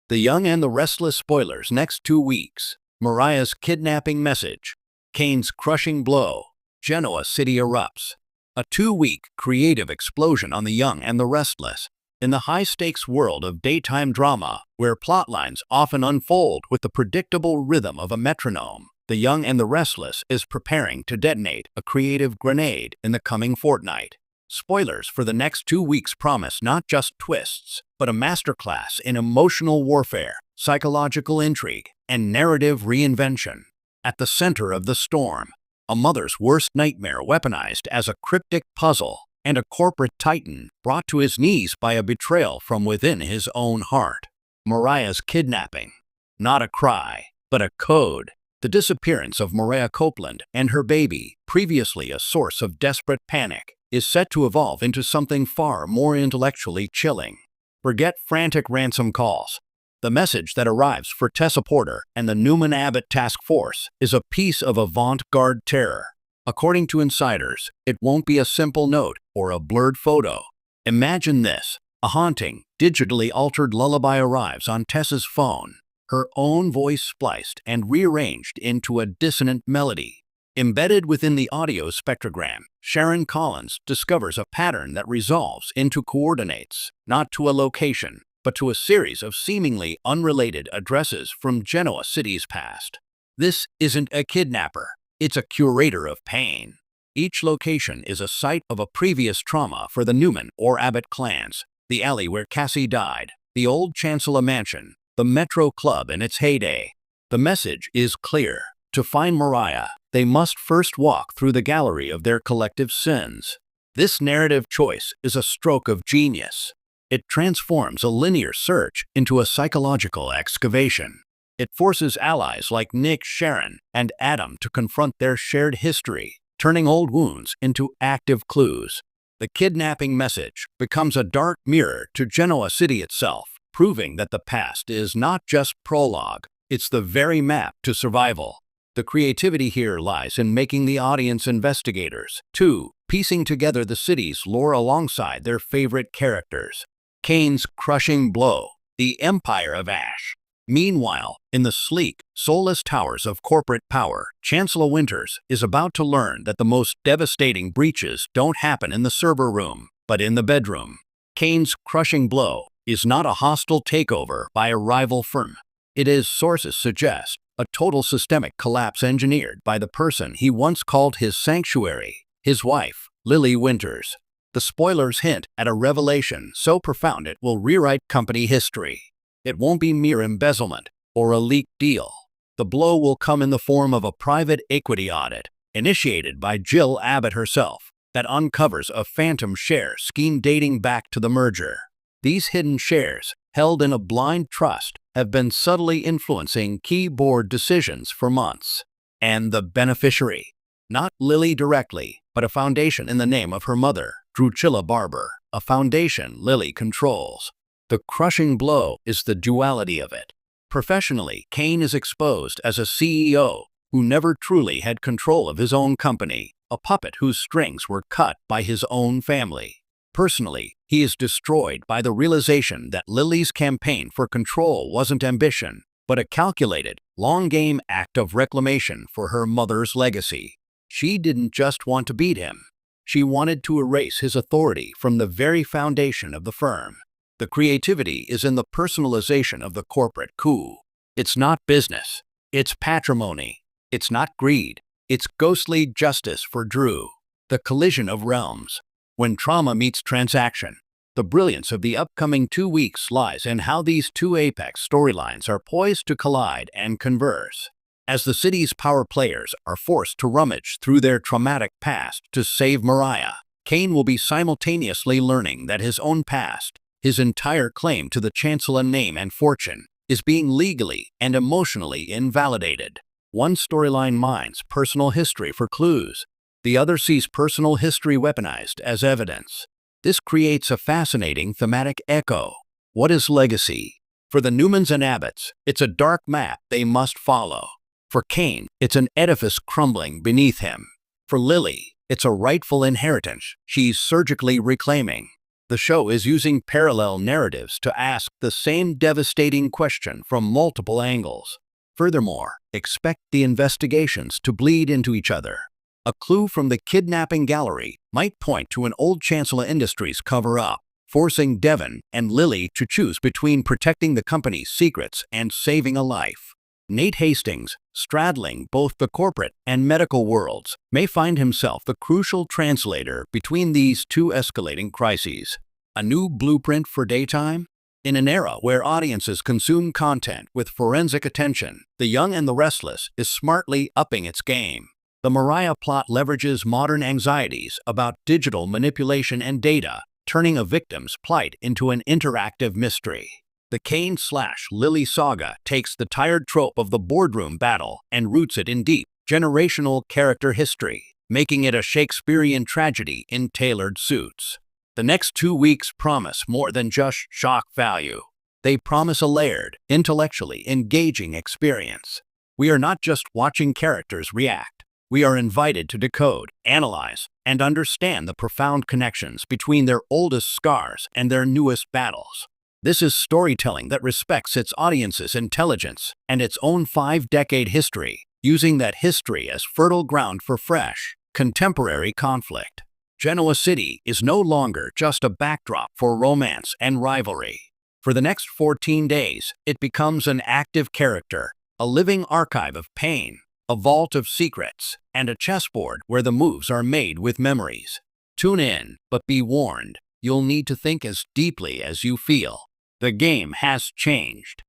The Young and the Restless spoilers next 2 weeks. Mariah's kidnapping message. Kane's crushing blow. Genoa City erupts. A 2-week creative explosion on The Young and the Restless. In the high-stakes world of daytime drama, where plotlines often unfold with the predictable rhythm of a metronome, The Young and the Restless is preparing to detonate a creative grenade in the coming fortnight. Spoilers for the next 2 weeks promise not just twists, but a masterclass in emotional warfare, psychological intrigue, and narrative reinvention. At the center of the storm, a mother's worst nightmare weaponized as a cryptic puzzle, and a corporate titan brought to his knees by a betrayal from within his own heart. Mariah's kidnapping. Not a cry, but a code. The disappearance of Mariah Copeland and her baby, previously a source of desperate panic, is set to evolve into something far more intellectually chilling. Forget frantic ransom calls. The message that arrives for Tessa Porter and the Newman Abbott task force is a piece of avant-garde terror. According to insiders, it won't be a simple note or a blurred photo. Imagine this: a haunting, digitally altered lullaby arrives on Tessa's phone, her own voice spliced and rearranged into a dissonant melody. Embedded within the audio spectrogram, Sharon Collins discovers a pattern that resolves into coordinates, not to a location, but to a series of seemingly unrelated addresses from Genoa City's past. This isn't a kidnapper, it's a curator of pain. Each location is a site of a previous trauma for the Newman or Abbott clans: the alley where Cassie died, the old Chancellor Mansion, the Metro Club in its heyday. The message is clear. To find Mariah, they must first walk through the gallery of their collective sins. This narrative choice is a stroke of genius. It transforms a linear search into a psychological excavation. It forces allies like Nick, Sharon, and Adam to confront their shared history, turning old wounds into active clues. The kidnapping message becomes a dark mirror to Genoa City itself, proving that the past is not just prologue, it's the very map to survival. The creativity here lies in making the audience investigators, too, piecing together the city's lore alongside their favorite characters. Kane's crushing blow, the Empire of Ash. Meanwhile, in the sleek, soulless towers of corporate power, Chancellor Winters is about to learn that the most devastating breaches don't happen in the server room, but in the bedroom. Kane's crushing blow is not a hostile takeover by a rival firm. It is, sources suggest, a total systemic collapse engineered by the person he once called his sanctuary, his wife, Lily Winters. The spoilers hint at a revelation so profound it will rewrite company history. It won't be mere embezzlement or a leaked deal. The blow will come in the form of a private equity audit, initiated by Jill Abbott herself, that uncovers a phantom share scheme dating back to the merger. These hidden shares, held in a blind trust, have been subtly influencing key board decisions for months. And the beneficiary? Not Lily directly, but a foundation in the name of her mother, Drusilla Barber, a foundation Lily controls. The crushing blow is the duality of it. Professionally, Kane is exposed as a CEO who never truly had control of his own company, a puppet whose strings were cut by his own family. Personally, he is destroyed by the realization that Lily's campaign for control wasn't ambition, but a calculated, long-game act of reclamation for her mother's legacy. She didn't just want to beat him. She wanted to erase his authority from the very foundation of the firm. The creativity is in the personalization of the corporate coup. It's not business. It's patrimony. It's not greed. It's ghostly justice for Drew. The collision of realms. When trauma meets transaction. The brilliance of the upcoming 2 weeks lies in how these two apex storylines are poised to collide and converse. As the city's power players are forced to rummage through their traumatic past to save Mariah, Kane will be simultaneously learning that his own past, his entire claim to the Chancellor name and fortune, is being legally and emotionally invalidated. One storyline mines personal history for clues. The other sees personal history weaponized as evidence. This creates a fascinating thematic echo. What is legacy? For the Newmans and Abbotts, it's a dark map they must follow. For Kane, it's an edifice crumbling beneath him. For Lily, it's a rightful inheritance she's surgically reclaiming. The show is using parallel narratives to ask the same devastating question from multiple angles. Furthermore, expect the investigations to bleed into each other. A clue from the Kidnapping gallery might point to an old Chancellor Industries cover-up, forcing Devon and Lily to choose between protecting the company's secrets and saving a life. Nate Hastings, straddling both the corporate and medical worlds, may find himself the crucial translator between these two escalating crises. A new blueprint for daytime? In an era where audiences consume content with forensic attention, The Young and the Restless is smartly upping its game. The Mariah plot leverages modern anxieties about digital manipulation and data, turning a victim's plight into an interactive mystery. The Kane/Lily saga takes the tired trope of the boardroom battle and roots it in deep, generational character history, making it a Shakespearean tragedy in tailored suits. The next 2 weeks promise more than just shock value. They promise a layered, intellectually engaging experience. We are not just watching characters react. We are invited to decode, analyze, and understand the profound connections between their oldest scars and their newest battles. This is storytelling that respects its audience's intelligence and its own 5-decade history, using that history as fertile ground for fresh, contemporary conflict. Genoa City is no longer just a backdrop for romance and rivalry. For the next 14 days, it becomes an active character, a living archive of pain, a vault of secrets, and a chessboard where the moves are made with memories. Tune in, but be warned, you'll need to think as deeply as you feel. The game has changed.